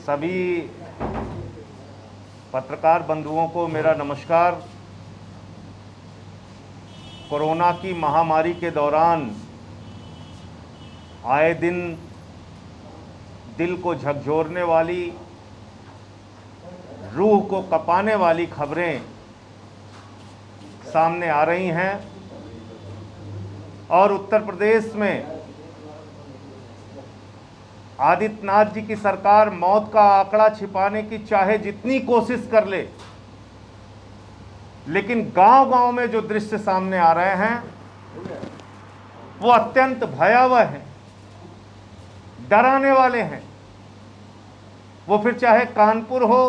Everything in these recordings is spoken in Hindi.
सभी पत्रकार बंधुओं को मेरा नमस्कार। कोरोना की महामारी के दौरान आए दिन दिल को झकझोरने वाली, रूह को कँपाने वाली खबरें सामने आ रही हैं और उत्तर प्रदेश में आदित्यनाथ जी की सरकार मौत का आंकड़ा छिपाने की चाहे जितनी कोशिश कर ले, लेकिन गांव-गांव में जो दृश्य सामने आ रहे हैं वो अत्यंत भयावह हैं, डराने वाले हैं। वो फिर चाहे कानपुर हो,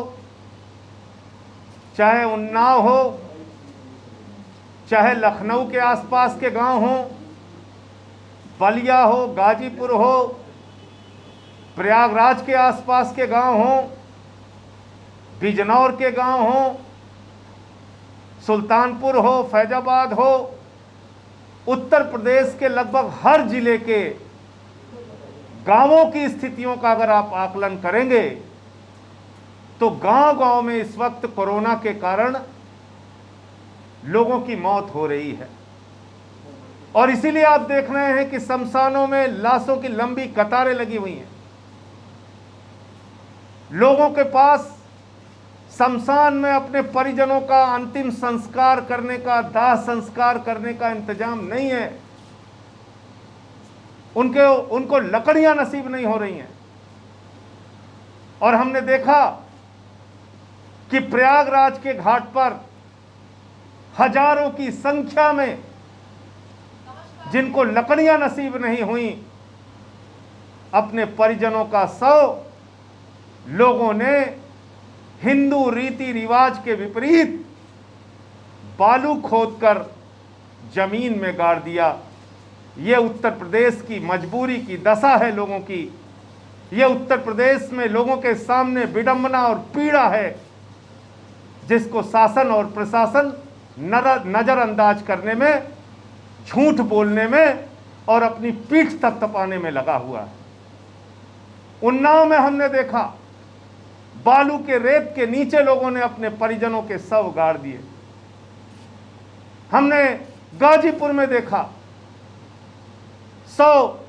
चाहे उन्नाव हो, चाहे लखनऊ के आसपास के गांव हो, बलिया हो, गाजीपुर हो, प्रयागराज के आसपास के गांव हों, बिजनौर के गांव हों, सुल्तानपुर हो, फैजाबाद हो, उत्तर प्रदेश के लगभग हर जिले के गांवों की स्थितियों का अगर आप आकलन करेंगे तो गांव-गांव में इस वक्त कोरोना के कारण लोगों की मौत हो रही है। और इसीलिए आप देख रहे हैं कि शमशानों में लाशों की लंबी कतारें लगी हुई हैं। लोगों के पास शमशान में अपने परिजनों का अंतिम संस्कार करने का, दाह संस्कार करने का इंतजाम नहीं है। उनको लकड़ियां नसीब नहीं हो रही हैं। और हमने देखा कि प्रयागराज के घाट पर हजारों की संख्या में जिनको लकड़ियां नसीब नहीं हुई, अपने परिजनों का शव लोगों ने हिंदू रीति रिवाज के विपरीत बालू खोदकर जमीन में गाड़ दिया। यह उत्तर प्रदेश की मजबूरी की दशा है लोगों की। यह उत्तर प्रदेश में लोगों के सामने विडंबना और पीड़ा है, जिसको शासन और प्रशासन नजरअंदाज करने में, झूठ बोलने में और अपनी पीठ थपथपाने में लगा हुआ है। उन्नाव में हमने देखा बालू के रेत के नीचे लोगों ने अपने परिजनों के शव गाड़ दिए। हमने गाजीपुर में देखा 100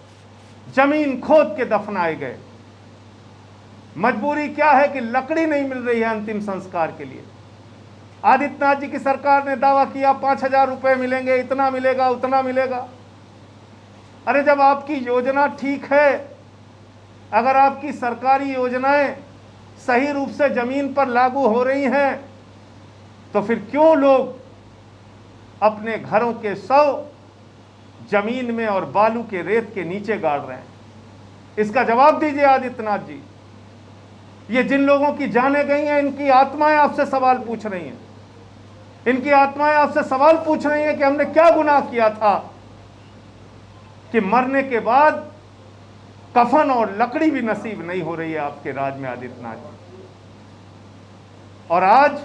जमीन खोद के दफनाए गए। मजबूरी क्या है कि लकड़ी नहीं मिल रही है अंतिम संस्कार के लिए। आदित्यनाथ जी की सरकार ने दावा किया 5,000 रुपए मिलेंगे, इतना मिलेगा, उतना मिलेगा। अरे जब आपकी योजना ठीक है, अगर आपकी सरकारी योजनाएं सही रूप से जमीन पर लागू हो रही हैं, तो फिर क्यों लोग अपने घरों के शव जमीन में और बालू के रेत के नीचे गाड़ रहे हैं? इसका जवाब दीजिए आदित्यनाथ जी। ये जिन लोगों की जानें गई हैं, इनकी आत्माएं आपसे सवाल पूछ रही हैं। इनकी आत्माएं आपसे सवाल पूछ रही हैं कि हमने क्या गुनाह किया था कि मरने के बाद कफन और लकड़ी भी नसीब नहीं हो रही है आपके राज में आदित्यनाथ जी। और आज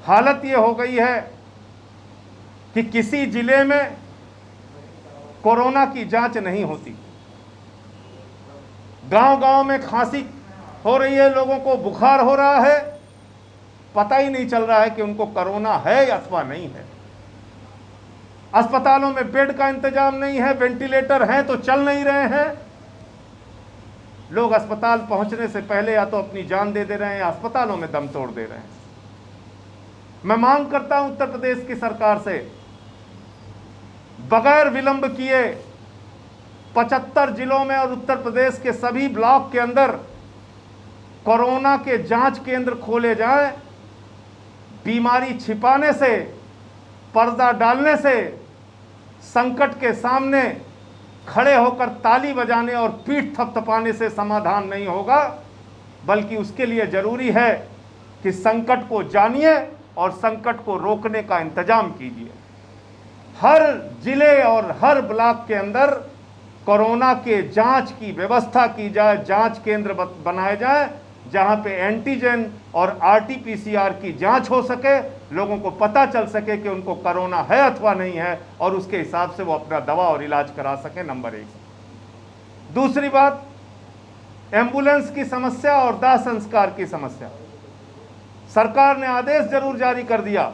हालत ये हो गई है कि किसी जिले में कोरोना की जांच नहीं होती। गांव-गांव में खांसी हो रही है, लोगों को बुखार हो रहा है, पता ही नहीं चल रहा है कि उनको कोरोना है अथवा नहीं है। अस्पतालों में बेड का इंतजाम नहीं है, वेंटिलेटर हैं तो चल नहीं रहे हैं। लोग अस्पताल पहुंचने से पहले या तो अपनी जान दे रहे हैं या अस्पतालों में दम तोड़ दे रहे हैं। मैं मांग करता हूं उत्तर प्रदेश की सरकार से, बगैर विलंब किए 75 जिलों में और उत्तर प्रदेश के सभी ब्लॉक के अंदर कोरोना के जांच केंद्र खोले जाएं। बीमारी छिपाने से, पर्दा डालने से, संकट के सामने खड़े होकर ताली बजाने और पीठ थपथपाने से समाधान नहीं होगा, बल्कि उसके लिए जरूरी है कि संकट को जानिए और संकट को रोकने का इंतजाम कीजिए। हर जिले और हर ब्लॉक के अंदर कोरोना के जांच की व्यवस्था की जाए, जांच केंद्र बनाए जाए, जहां पे एंटीजन और आरटी-पीसीआर की जांच हो सके, लोगों को पता चल सके कि उनको कोरोना है अथवा नहीं है, और उसके हिसाब से वो अपना दवा और इलाज करा सके। नंबर 1। दूसरी बात, एम्बुलेंस की समस्या और दाह संस्कार की समस्या। सरकार ने आदेश जरूर जारी कर दिया,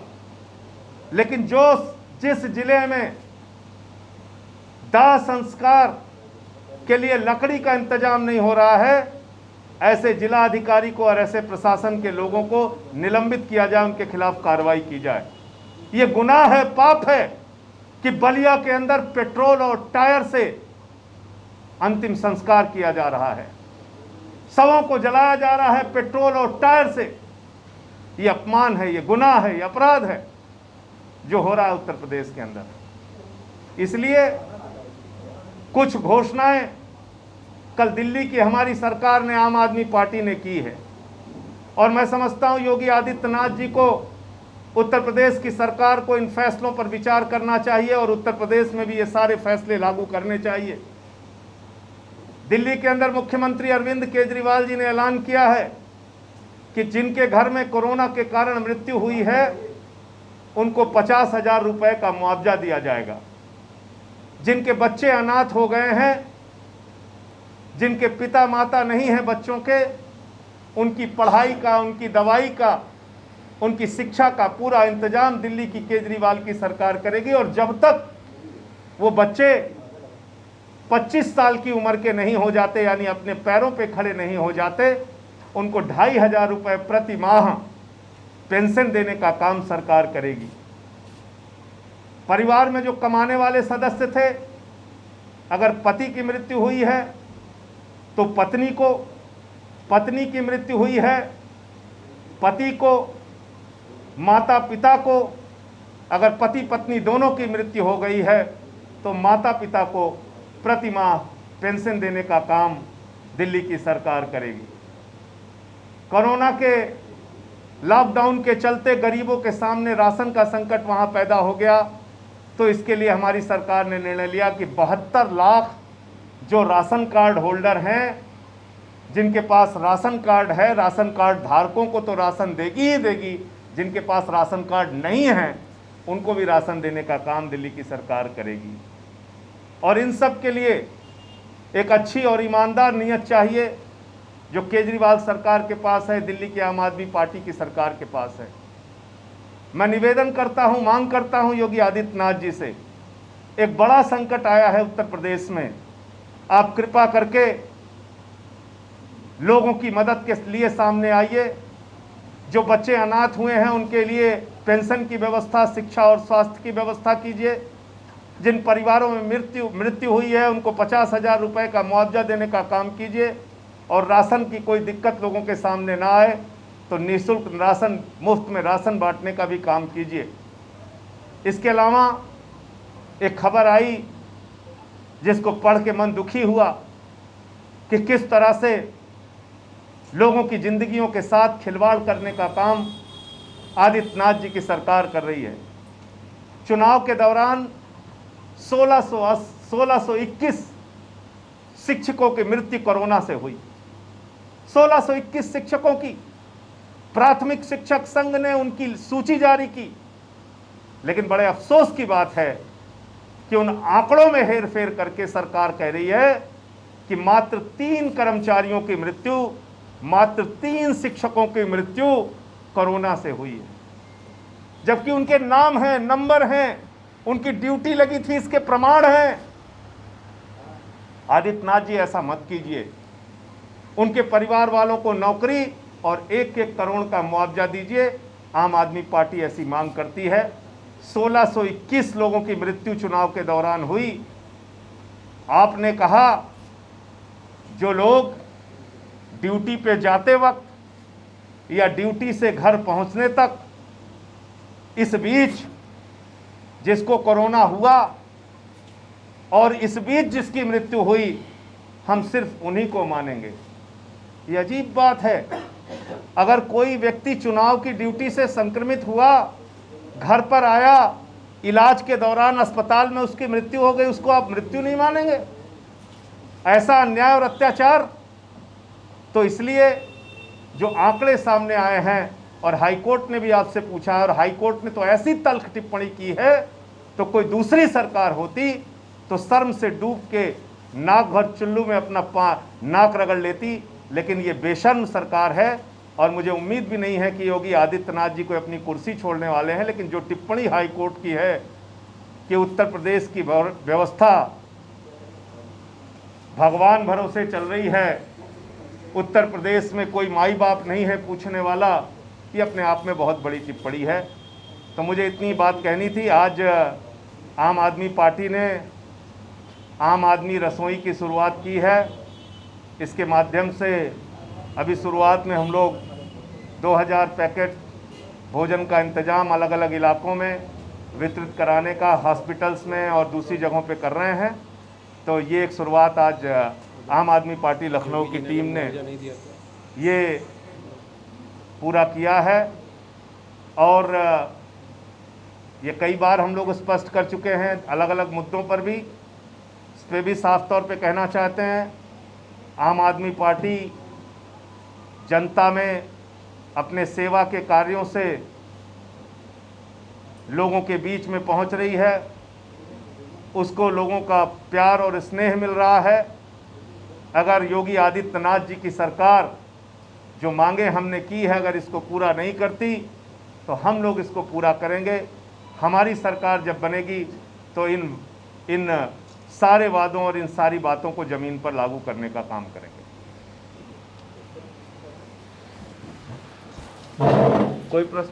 लेकिन जिस जिले में दाह संस्कार के लिए लकड़ी का इंतजाम नहीं हो रहा है, ऐसे जिला अधिकारी को और ऐसे प्रशासन के लोगों को निलंबित किया जाए, उनके खिलाफ कार्रवाई की जाए। ये गुनाह है, पाप है कि बलिया के अंदर पेट्रोल और टायर से अंतिम संस्कार किया जा रहा है, शवों को जलाया जा रहा है पेट्रोल और टायर से। ये अपमान है, ये गुनाह है, ये अपराध है जो हो रहा है उत्तर प्रदेश के अंदर। इसलिए कुछ घोषणाएं कल दिल्ली की हमारी सरकार ने, आम आदमी पार्टी ने की है, और मैं समझता हूं योगी आदित्यनाथ जी को, उत्तर प्रदेश की सरकार को इन फैसलों पर विचार करना चाहिए और उत्तर प्रदेश में भी ये सारे फैसले लागू करने चाहिए। दिल्ली के अंदर मुख्यमंत्री अरविंद केजरीवाल जी ने ऐलान किया है कि जिनके घर में कोरोना के कारण मृत्यु हुई है उनको 50,000 रुपए का मुआवजा दिया जाएगा। जिनके बच्चे अनाथ हो गए हैं, जिनके पिता माता नहीं हैं बच्चों के, उनकी पढ़ाई का, उनकी दवाई का, उनकी शिक्षा का पूरा इंतजाम दिल्ली की केजरीवाल की सरकार करेगी। और जब तक वो बच्चे 25 साल की उम्र के नहीं हो जाते, यानी अपने पैरों पे खड़े नहीं हो जाते, उनको 2,500 रुपये प्रति माह पेंशन देने का काम सरकार करेगी। परिवार में जो कमाने वाले सदस्य थे, अगर पति की मृत्यु हुई है तो पत्नी की मृत्यु हुई है, पति को, माता पिता को, अगर पति पत्नी दोनों की मृत्यु हो गई है तो माता पिता को प्रति माह पेंशन देने का काम दिल्ली की सरकार करेगी। कोरोना के लॉकडाउन के चलते गरीबों के सामने राशन का संकट वहां पैदा हो गया, तो इसके लिए हमारी सरकार ने निर्णय लिया कि 72 लाख जो राशन कार्ड होल्डर हैं, जिनके पास राशन कार्ड है, राशन कार्ड धारकों को तो राशन देगी ही देगी, जिनके पास राशन कार्ड नहीं है उनको भी राशन देने का काम दिल्ली की सरकार करेगी। और इन सब के लिए एक अच्छी और ईमानदार नीयत चाहिए जो केजरीवाल सरकार के पास है, दिल्ली की आम आदमी पार्टी की सरकार के पास है। मैं निवेदन करता हूं, मांग करता हूं योगी आदित्यनाथ जी से, एक बड़ा संकट आया है उत्तर प्रदेश में, आप कृपा करके लोगों की मदद के लिए सामने आइए। जो बच्चे अनाथ हुए हैं उनके लिए पेंशन की व्यवस्था, शिक्षा और स्वास्थ्य की व्यवस्था कीजिए। जिन परिवारों में मृत्यु हुई है उनको 50,000 रुपये का मुआवजा देने का काम कीजिए। और राशन की कोई दिक्कत लोगों के सामने ना आए तो निःशुल्क राशन, मुफ्त में राशन बांटने का भी काम कीजिए। इसके अलावा एक खबर आई जिसको पढ़ के मन दुखी हुआ कि किस तरह से लोगों की जिंदगियों के साथ खिलवाड़ करने का काम आदित्यनाथ जी की सरकार कर रही है। चुनाव के दौरान 1621 शिक्षकों की मृत्यु कोरोना से हुई। 1621 शिक्षकों की प्राथमिक शिक्षक संघ ने उनकी सूची जारी की, लेकिन बड़े अफसोस की बात है कि उन आंकड़ों में हेरफेर करके सरकार कह रही है कि मात्र 3 कर्मचारियों की मृत्यु, मात्र 3 शिक्षकों की मृत्यु कोरोना से हुई है, जबकि उनके नाम हैं, नंबर हैं, उनकी ड्यूटी लगी थी, इसके प्रमाण हैं। आदित्यनाथ जी ऐसा मत कीजिए। उनके परिवार वालों को नौकरी और 1-1 करोड़ का मुआवजा दीजिए। आम आदमी पार्टी ऐसी मांग करती है। 1621 लोगों की मृत्यु चुनाव के दौरान हुई। आपने कहा जो लोग ड्यूटी पे जाते वक्त या ड्यूटी से घर पहुंचने तक, इस बीच जिसको कोरोना हुआ और इस बीच जिसकी मृत्यु हुई, हम सिर्फ उन्हीं को मानेंगे। ये अजीब बात है। अगर कोई व्यक्ति चुनाव की ड्यूटी से संक्रमित हुआ, घर पर आया, इलाज के दौरान अस्पताल में उसकी मृत्यु हो गई, उसको आप मृत्यु नहीं मानेंगे? ऐसा अन्याय और अत्याचार। तो इसलिए जो आंकड़े सामने आए हैं, और हाईकोर्ट ने भी आपसे पूछा है, और हाईकोर्ट ने तो ऐसी तल्ख टिप्पणी की है, तो कोई दूसरी सरकार होती तो शर्म से डूब के नाक भर चुल्लू में अपना नाक रगड़ लेती। लेकिन ये बेशर्म सरकार है और मुझे उम्मीद भी नहीं है कि योगी आदित्यनाथ जी को अपनी कुर्सी छोड़ने वाले हैं। लेकिन जो टिप्पणी हाई कोर्ट की है कि उत्तर प्रदेश की व्यवस्था भगवान भरोसे चल रही है, उत्तर प्रदेश में कोई माई बाप नहीं है पूछने वाला, ये अपने आप में बहुत बड़ी टिप्पणी है। तो मुझे इतनी बात कहनी थी। आज आम आदमी पार्टी ने आम आदमी रसोई की शुरुआत की है। इसके माध्यम से अभी शुरुआत में हम लोग 2000 पैकेट भोजन का इंतज़ाम अलग अलग इलाकों में वितरित कराने का हॉस्पिटल्स में और दूसरी जगहों पे कर रहे हैं। तो ये एक शुरुआत आज आम आदमी पार्टी लखनऊ की टीम ने ये पूरा किया है। और ये कई बार हम लोग स्पष्ट कर चुके हैं अलग अलग मुद्दों पर भी। इस पर भी साफ तौर पे कहना चाहते हैं, आम आदमी पार्टी जनता में अपने सेवा के कार्यों से लोगों के बीच में पहुंच रही है। उसको लोगों का प्यार और स्नेह मिल रहा है। अगर योगी आदित्यनाथ जी की सरकार जो मांगे हमने की है, अगर इसको पूरा नहीं करती तो हम लोग इसको पूरा करेंगे। हमारी सरकार जब बनेगी तो इन सारे वादों और इन सारी बातों को ज़मीन पर लागू करने का काम करेंगे। कोई प्रश्न?